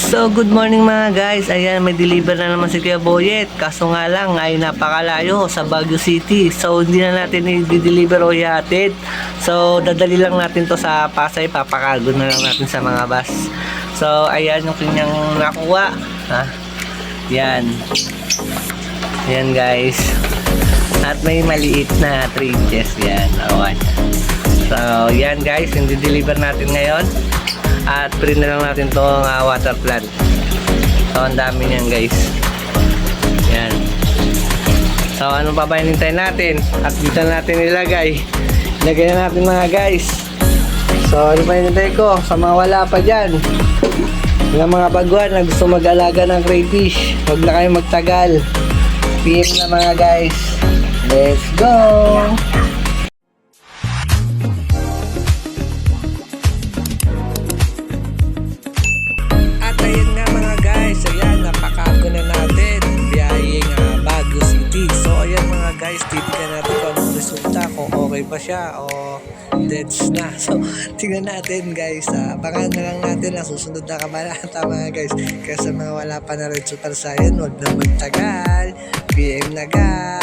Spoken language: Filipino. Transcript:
So good morning mga guys. Ayan, may deliver na naman si Kuya Boyet. Kaso nga lang ay napakalayo sa Baguio City. So hindi na natin i-deliver o ihatid. So dadali lang natin to sa Pasay. Papakargo na lang natin sa mga bus. So ayan yung kanyang nakuha. Ha? Yan. Yan guys. At may maliit na 3 inches. Yan. Awan. So yan guys, yung deliver natin ngayon. At print na lang natin itong water plant. So ang dami niyan guys. Yan. So ano pa ba hinintay natin? At dito natin ilagay. Ilagay na natin mga guys. So ano pa hinintay ko? Sa mga wala pa dyan, mga baguhan na gusto mag-alaga ng crayfish, huwag na kayo magtagal. PM na mga guys. Let's go! Guys, titignan natin kung anong resulta, kung okay pa siya o deads na. So, tingnan natin guys. Abangan na lang natin ang susunod na kabanata mga guys. Kaya sa mga wala pa na rin Super Saiyan, huwag na magtagal. PM na guys.